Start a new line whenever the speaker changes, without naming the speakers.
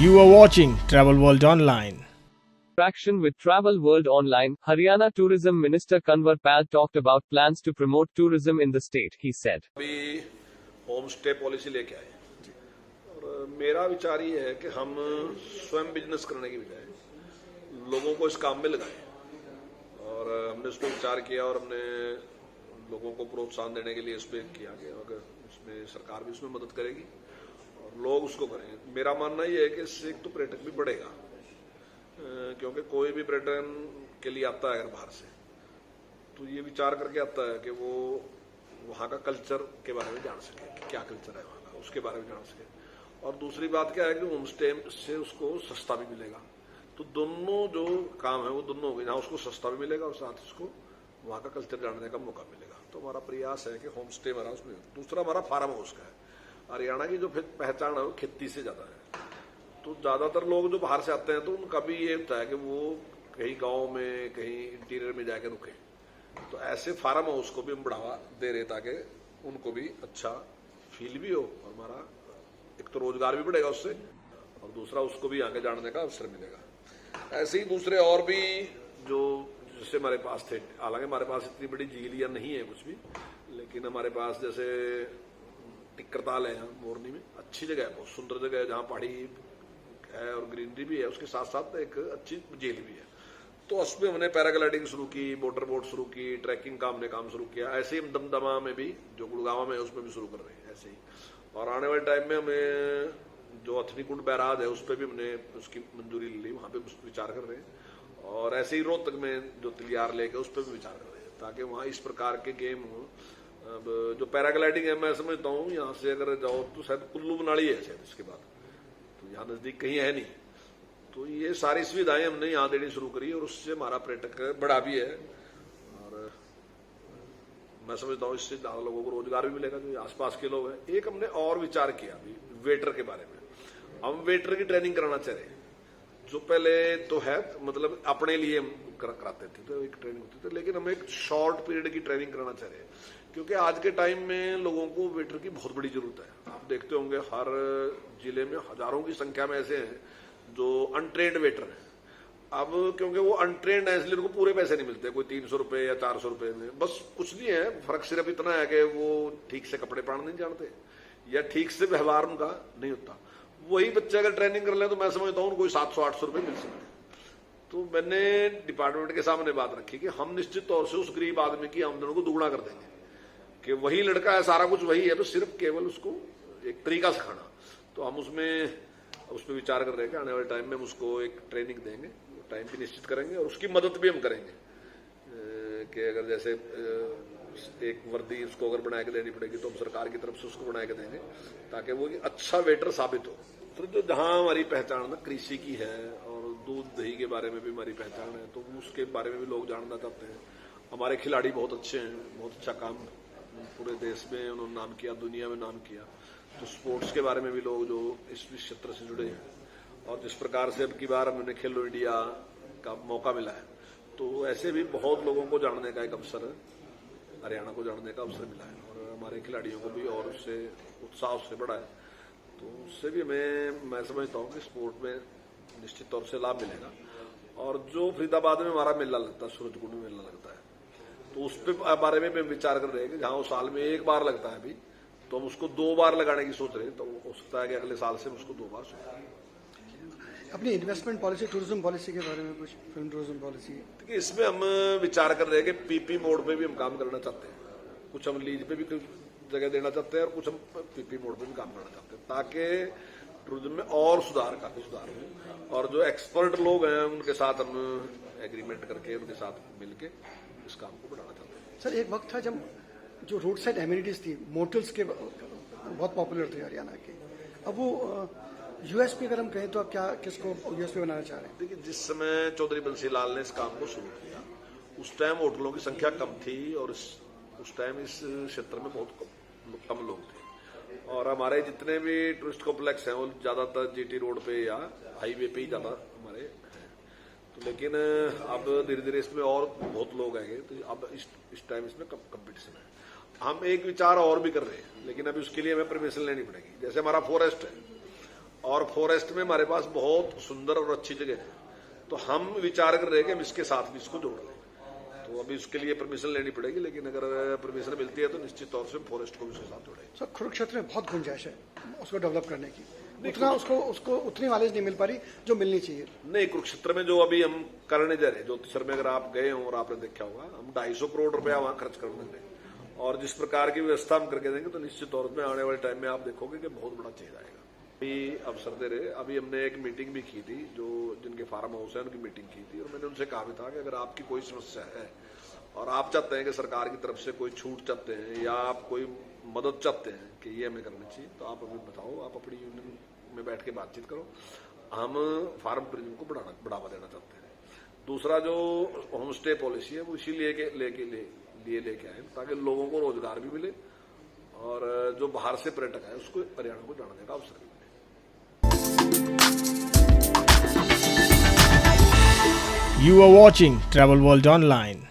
You are watching Travel World Online.
Traction with Travel World Online, Haryana Tourism Minister Kanwar Pal talked about plans to promote tourism in the state. He said,
अभी home stay policy लेके आए और मेरा विचार ये है कि हम स्वयं बिजनेस करने की बजाय लोगों को इस काम में लगाएं और हमने उस पर विचार किया और हमने लोगों को प्रोत्साहन देने के लिए इस पर किया कि अगर उसमें सरकार भी उसमें मदद करेगी और लोग उसको करें। मेरा मानना ये है कि इससे एक तो पर्यटक भी बढ़ेगा, क्योंकि कोई भी पर्यटन के लिए आता है अगर बाहर से तो ये विचार करके आता है कि वो वहाँ का कल्चर के बारे में जान सके कि क्या कल्चर है वहाँ का, उसके बारे में जान सके। और दूसरी बात क्या है कि होम स्टे से उसको सस्ता भी मिलेगा। तो दोनों जो काम है वो दोनों होंगे, जहाँ उसको सस्ता भी मिलेगा और साथ उसको वहाँ का कल्चर जानने का मौका मिलेगा। तो हमारा प्रयास है कि होम स्टे हमारा उसमें। दूसरा हमारा फार्म हाउस का है। हरियाणा की जो पहचान है वो खेती से ज्यादा है। तो ज्यादातर लोग जो बाहर से आते हैं तो उनका भी ये होता है कि वो कहीं गाँव में कहीं इंटीरियर में जाके रुके। तो ऐसे फार्म हाउस को भी हम बढ़ावा दे रहे ताकि उनको भी अच्छा फील भी हो और हमारा एक तो रोजगार भी बढ़ेगा उससे और दूसरा उसको भी आगे जानने का अवसर मिलेगा। ऐसे ही दूसरे और भी जो जैसे हमारे पास थे, हालांकि हमारे पास इतनी बड़ी झील या नहीं है कुछ भी, लेकिन हमारे पास जैसे टिक्करताल है यहाँ मोरनी में, अच्छी जगह है, बहुत सुंदर जगह है जहाँ पहाड़ी है और ग्रीनरी भी है, उसके साथ साथ एक अच्छी झील भी है। तो उसमें हमने पैराग्लाइडिंग शुरू की, मोटर बोट शुरू की, ट्रैकिंग का हमने काम शुरू किया। ऐसे ही दमदमा में भी जो गुड़गांव में है उसमें भी शुरू कर रहे हैं ऐसे ही। और आने वाले टाइम में हमें जो अथनीकुंड बैराज है उस पर भी हमने उसकी मंजूरी ली, वहां पे विचार कर रहे हैं। और ऐसे ही रोहतक में जो तिलियार लेक है उस पर भी विचार कर रहे हैं ताकि वहां इस प्रकार के गेम हो। अब जो पैराग्लाइडिंग है मैं समझता हूँ यहाँ से अगर जाओ तो शायद कुल्लू मनाली है शायद, इसके बाद तो यहाँ नजदीक कहीं है नहीं। तो ये सारी सुविधाएं हमने यहाँ देनी शुरू करी और उससे हमारा पर्यटक बढ़ा भी है और मैं समझता हूँ इससे ज्यादा लोगों को रोजगार भी मिलेगा जो आसपास के लोग हैं। एक हमने और विचार किया अभी वेटर के बारे में। हम वेटर की ट्रेनिंग कराना चाह रहे हैं। जो पहले तो है मतलब अपने लिए हम कराते थे तो एक ट्रेनिंग होती थी, लेकिन हम एक शॉर्ट पीरियड की ट्रेनिंग कराना चाह रहे हैं क्योंकि आज के टाइम में लोगों को वेटर की बहुत बड़ी जरूरत है। आप देखते होंगे हर जिले में हजारों की संख्या में ऐसे हैं जो अनट्रेंड वेटर है। अब क्योंकि वो अनट्रेंड है इसलिए उनको पूरे पैसे नहीं मिलते, कोई 300 रुपए या 400 रुपए में, बस कुछ नहीं है, फर्क सिर्फ इतना है कि वो ठीक से कपड़े पहनना नहीं जानते या ठीक से व्यवहार उनका नहीं होता। वही बच्चे अगर ट्रेनिंग कर ले तो मैं समझता हूँ उनको 700-800 रुपए मिल सकते। तो मैंने डिपार्टमेंट के सामने बात रखी कि हम निश्चित तौर से उस गरीब आदमी की आमदनी को दुगुना कर देंगे कि वही लड़का है, सारा कुछ वही है, तो सिर्फ केवल उसको एक तरीका सिखाना। तो हम उसमें विचार कर रहे हैं कि आने वाले टाइम में हम उसको एक ट्रेनिंग देंगे, टाइम भी निश्चित करेंगे और उसकी मदद भी हम करेंगे कि अगर जैसे एक वर्दी उसको अगर बना के देनी पड़ेगी तो हम सरकार की तरफ से उसको बना के देंगे ताकि वो अच्छा वेटर साबित हो। तो जो जहाँ हमारी पहचान कृषि की है और दूध दही के बारे में भी हमारी पहचान है तो उसके बारे में भी लोग जानना चाहते हैं। हमारे खिलाड़ी बहुत अच्छे हैं, बहुत अच्छा काम पूरे देश में उन्होंने नाम किया, दुनिया में नाम किया। तो स्पोर्ट्स के बारे में भी लोग जो इस क्षेत्र से जुड़े हैं और जिस प्रकार से अब की बार हमने खेलो इंडिया का मौका मिला है तो ऐसे भी बहुत लोगों को जानने का एक अवसर, हरियाणा को जानने का अवसर मिला है और हमारे खिलाड़ियों को भी और उससे उत्साह उससे बढ़ा है। तो उससे भी मैं समझता हूँ कि स्पोर्ट में निश्चित तौर से लाभ मिलेगा। और जो फरीदाबाद में हमारा मेला लगता है, सूरजकुंड में मेला लगता है, तो उस पर बारे में विचार कर रहे हैं कि जहाँ वो साल में एक बार लगता है अभी तो हम उसको 2 बार लगाने की सोच रहे हैं। तो हो सकता है कि अगले साल से हम उसको 2 बार सोचें।
अपनी इन्वेस्टमेंट पॉलिसी, टूरिज्म पॉलिसी के बारे में कुछ, फिल्म टूरिज्म पॉलिसी?
देखिए इसमें हम विचार कर रहे हैं कि पीपी मोड पे भी हम काम करना चाहते हैं, कुछ हम लीज पे भी जगह देना चाहते हैं और कुछ हम पीपी मोड पे भी काम करना चाहते हैं ताकि टूरिज्म में और काफी सुधार हो। और जो एक्सपर्ट लोग हैं उनके साथ हम एग्रीमेंट करके उनके साथ मिलकर इस काम को बढ़ाना चाहते हैं।
सर एक वक्त था जब जो रोड साइड एमिनिटीज थी, मोटल्स के बहुत पॉपुलर थे हरियाणा के, अब वो यूएसपी अगर हम कहें तो आप किसको यूएसपी बनाना चाह रहे हैं?
देखिए जिस समय चौधरी बंसी लाल ने इस काम को शुरू किया उस टाइम होटलों की संख्या कम थी और उस टाइम इस क्षेत्र में बहुत कम लोग थे और हमारे जितने भी टूरिस्ट कॉम्प्लेक्स हैं वो ज्यादातर जीटी रोड पे या हाईवे पे ही ज्यादा हमारे हैं। तो लेकिन अब धीरे धीरे इसमें और बहुत लोग आएंगे तो अब इस टाइम इसमें कंपटीशन है। हम एक विचार और भी कर रहे हैं लेकिन अभी उसके लिए हमें परमिशन लेनी पड़ेगी। जैसे हमारा फॉरेस्ट है और फॉरेस्ट में हमारे पास बहुत सुंदर और अच्छी जगह है, तो हम विचार कर रहे हैं कि हम इसके साथ भी इसको जोड़ लें। तो अभी उसके लिए परमिशन लेनी पड़ेगी, लेकिन अगर परमिशन मिलती है तो निश्चित तौर से फॉरेस्ट को भी उसके साथ जोड़ेंगे।
सर, कुरुक्षेत्र में बहुत गुंजाइश है उसको डेवलप करने की, उतना उसको उतनी नॉलेज नहीं मिल पा रही जो मिलनी चाहिए।
नहीं, कुरुक्षेत्र में जो अभी हम करने जा रहे हैं, ज्योतिसर में अगर आप गए हो और आपने देखा होगा, हम 250 करोड़ रुपया वहां खर्च कर देंगे, और जिस प्रकार की व्यवस्था हम करके देंगे तो निश्चित तौर पर आने वाले टाइम में आप देखोगे कि बहुत बड़ा चेंज आएगा। अभी अवसर दे रहे, अभी हमने एक मीटिंग भी की थी, जो जिनके फार्म हाउस है उनकी मीटिंग की थी, और मैंने उनसे कहा भी था कि अगर आपकी कोई समस्या है और आप चाहते हैं कि सरकार की तरफ से कोई छूट चाहते हैं या आप कोई मदद चाहते हैं कि ये हमें करनी चाहिए, तो आप हमें बताओ, आप अपनी यूनियन में बैठ के बातचीत करो। हम फार्म टूरिज्म को बढ़ावा देना चाहते हैं। दूसरा जो होम स्टे पॉलिसी है वो इसीलिए लेके आए ताकि लोगों को रोजगार भी मिले और जो बाहर से पर्यटक है उसको हरियाणा को जाने का अवसर भी मिले।
You are watching Travel World Online.